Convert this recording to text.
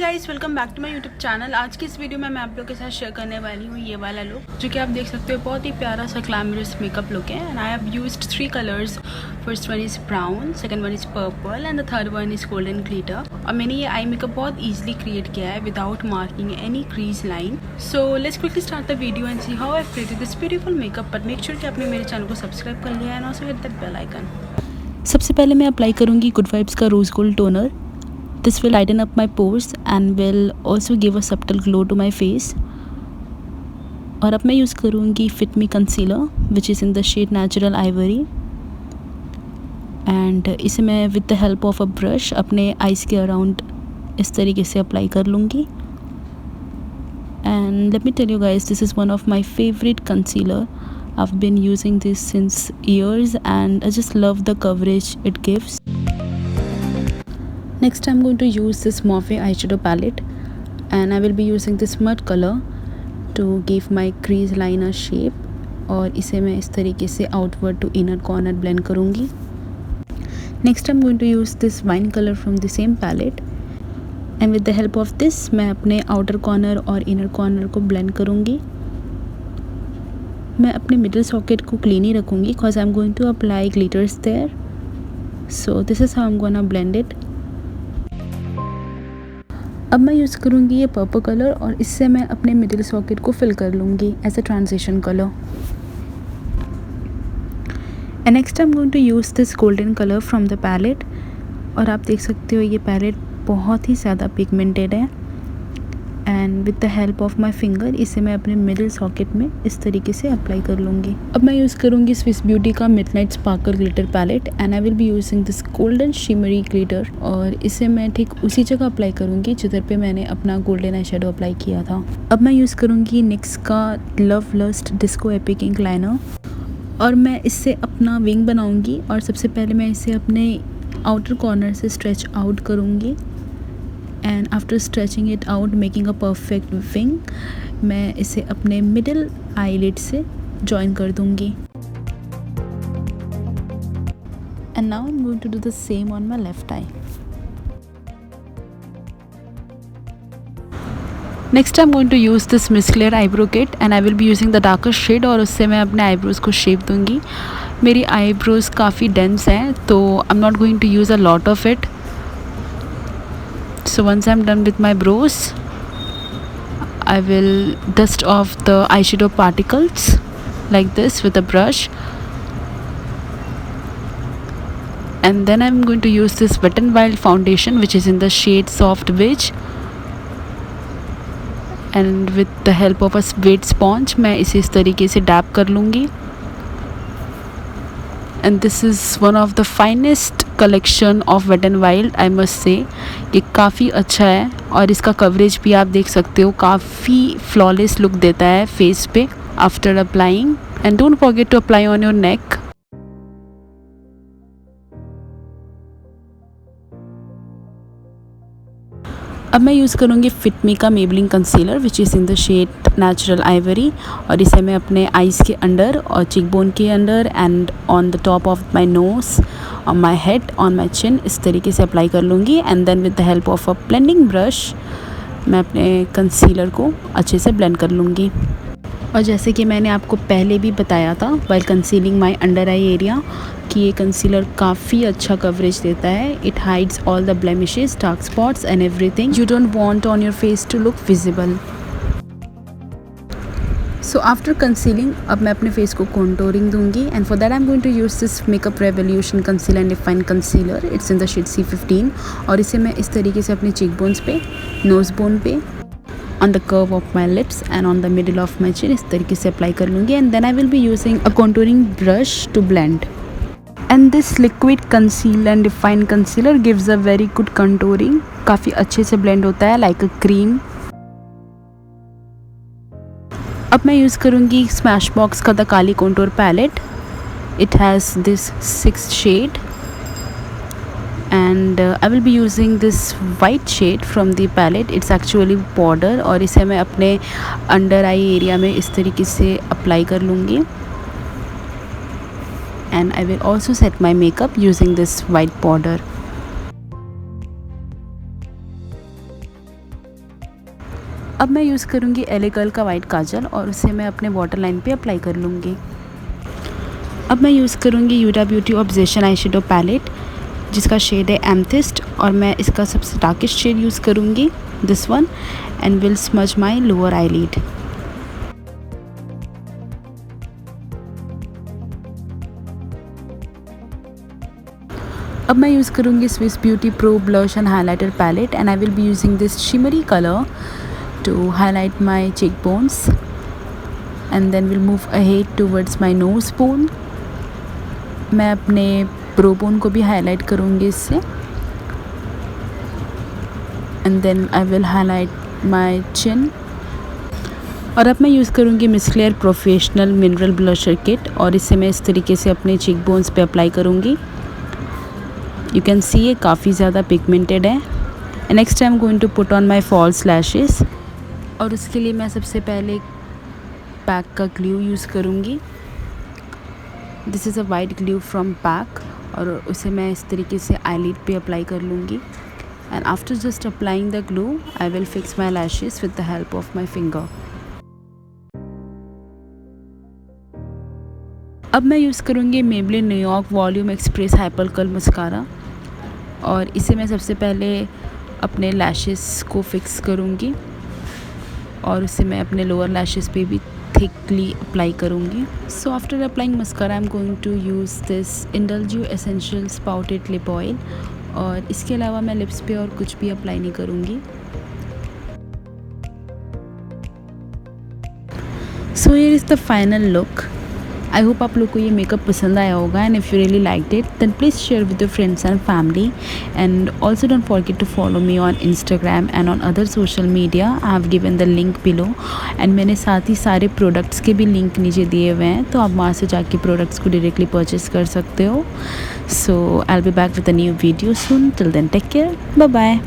Guys, welcome back to my YouTube channel. आज की इस वीडियो में मैं आप लोगों के साथ शेयर करने वाली हूँ ये वाला लुक, जो कि आप देख सकते हो बहुत ही प्यारा सा ग्लैमरस मेकअप लुक है। And I have used 3 colours. First one is brown, second one is purple and the third one is golden glitter. और मैंने ये आई मेकअप बहुत ईजिली क्रिएट किया है without marking any crease line. So let's quickly start the video and see how I created this beautiful makeup. But make sure कि आपने मेरे channel को सब्सक्राइब कर लिया है and also hit that bell icon. सबसे पहले मैं अप्लाई करूँगी गुड वाइब्स का rose gold toner. This will lighten up my pores and will also give a subtle glow to my face. और अब मैं यूज़ करूँगी fit me concealer which is in the shade natural ivory. And इसे मैं with the help of a brush अपने eyes के around इस तरीके से अप्लाई कर लूँगी। And let me tell you guys, this is one of my favourite concealer. I've been using this since years and I just love the coverage it gives. Next I'm going to use this Morphe eyeshadow palette and I will be using this mud color to give my crease line a shape. और इसे मैं इस तरीके से outward to inner corner blend करूँगी. Next I'm going to use this wine color from the same palette and with the help of this मैं अपने outer corner और inner corner को blend करूँगी. मैं अपने middle socket को clean ही रखूँगी because I'm going to apply glitters there. So this is how I'm gonna blend it. अब मैं यूज़ करूँगी ये पर्पल कलर और इससे मैं अपने मिडिल सॉकेट को फिल कर लूँगी as a transition colour. And next I am going to use this golden colour from the palette. और आप देख सकते हो ये पैलेट बहुत ही ज़्यादा पिगमेंटेड है. And with the help of my finger इसे मैं अपने मिडिल सॉकेट में इस तरीके से अप्लाई कर लूँगी. अब मैं यूज़ करूँगी स्विस ब्यूटी का midnight sparkle glitter palette and I will be using this golden shimmery glitter. और इसे मैं ठीक उसी जगह अप्लाई करूँगी जिधर पे मैंने अपना गोल्डन आई शेडो अप्लाई किया था. अब मैं यूज़ करूँगी NYX का love lust disco epic ink liner और मैं इससे अपना विंग बनाऊँगी. और सबसे पहले मैं इसे अपने आउटर कॉर्नर से स्ट्रेच आउट करूँगी. And after stretching it out making a perfect wing, मैं इसे अपने मिडिल आईलिड से जॉइन कर दूंगी. And now I am going to do the same on my left eye. Next I am going to use this Miss Claire eyebrow kit and I will be using the darker shade और उससे मैं अपने eyebrows को shape दूंगी. मेरी eyebrows काफ़ी dense हैं तो I am not going to use a lot of it. So once I'm done with my brows, I will dust off the eyeshadow particles like this with a brush. And then I'm going to use this Wet n Wild foundation which is in the shade Soft Beige. And with the help of a wet sponge मैं इसे इस तरीके से dab कर लूँगी. And this is one of the finest collection of Wet n Wild, I must say. ये काफ़ी अच्छा है और इसका कवरेज भी आप देख सकते हो, काफ़ी फ्लॉलेस लुक देता है फेस पे after applying. And don't forget to apply on your neck. अब मैं यूज़ करूँगी फिट मी का Maybelline concealer which is in the shade natural ivory. और इसे मैं अपने आइज़ के अंडर और चिक बोन के under and on the top of my nose, on my head, on my chin इस तरीके से अप्लाई कर लूँगी. And then with the help of a blending brush मैं अपने कंसीलर को अच्छे से ब्लेंड कर लूँगी. और जैसे कि मैंने आपको पहले भी बताया था while concealing my under eye area कि ये कंसीलर काफ़ी अच्छा कवरेज देता है. It hides all the blemishes, dark spots and everything you don't want on your face to look visible. So after concealing अब मैं अपने फेस को कॉन्टोरिंग दूंगी. And for that I am going to use this makeup revolution concealer and define concealer. It's in the shade C15 और इसे मैं इस तरीके से अपने चीक बोन्स पे, नोज़ बोन पे, on the curve of my lips and on the middle of my chin इस तरीके से अप्लाई कर लूँगी. And then I will be using a contouring brush to blend. And this liquid conceal and define concealer gives a very good contouring. काफ़ी अच्छे से blend होता है like a cream. अब मैं यूज़ करूँगी Smashbox का the Kali contour palette. It has this 6th shade. And I will be using this white shade from the palette. It's actually border और इसे मैं अपने अंडर आई एरिया में इस तरीके से अप्लाई कर लूँगी. And I will also set my makeup using this white border. अब मैं यूज़ करूँगी LA गर्ल का वाइट काजल और उसे मैं अपने वाटर लाइन पे अप्लाई कर लूँगी। अब मैं यूज़ करूँगी Huda beauty obsession eye shadow palette जिसका शेड है एमथिस्ट और मैं इसका सबसे डार्केस्ट शेड यूज़ करूँगी, this one, and will smudge my lower eyelid. अब मैं यूज़ करूँगी Swiss beauty pro blush and highlighter palette and I will be using this shimmery colour to highlight my cheek bones and then will move ahead towards my nose bone. मैं अपने brow bone को भी highlight करूँगी इससे and then I will highlight my chin. और अब मैं use करूँगी Miss Claire professional mineral blusher kit और इसे मैं इस तरीके से अपने चीक बोन्स पे अप्लाई करूँगी। यू कैन सी ये काफ़ी ज़्यादा पिगमेंटेड है। And next I am going to put on my false lashes और उसके लिए मैं सबसे पहले पैक का ग्लू यूज़ करूँगी। This is a white glue from PAC और उसे मैं इस तरीके से आईलिड पे अप्लाई कर लूँगी and after just applying the glue I will fix my lashes with the help of my finger. अब मैं यूज़ करूँगी Maybelline New York volume express hyper curl mascara और इसे मैं सबसे पहले अपने लैशेस को फिक्स करूँगी और उसे मैं अपने लोअर लैशेस पे भी थिकली अप्लाई करूँगी। So after applying mascara I am going to use this Indulgeo essential sprouted lip oil और इसके अलावा मैं लिप्स पे और कुछ भी अप्लाई नहीं करूँगी। So here is the final look. I hope आप लोग को ये मेकअप पसंद आया होगा and if you really liked it then please share with your friends and family and also don't forget to follow me on Instagram and on other social media. I have given the link below and मैंने साथ ही सारे products के भी link नीचे दिए हुए हैं तो आप वहाँ से जाके प्रोडक्ट्स को डायरेक्टली परचेज कर सकते हो। So I will be back with a new video soon. Till then take care, bye bye.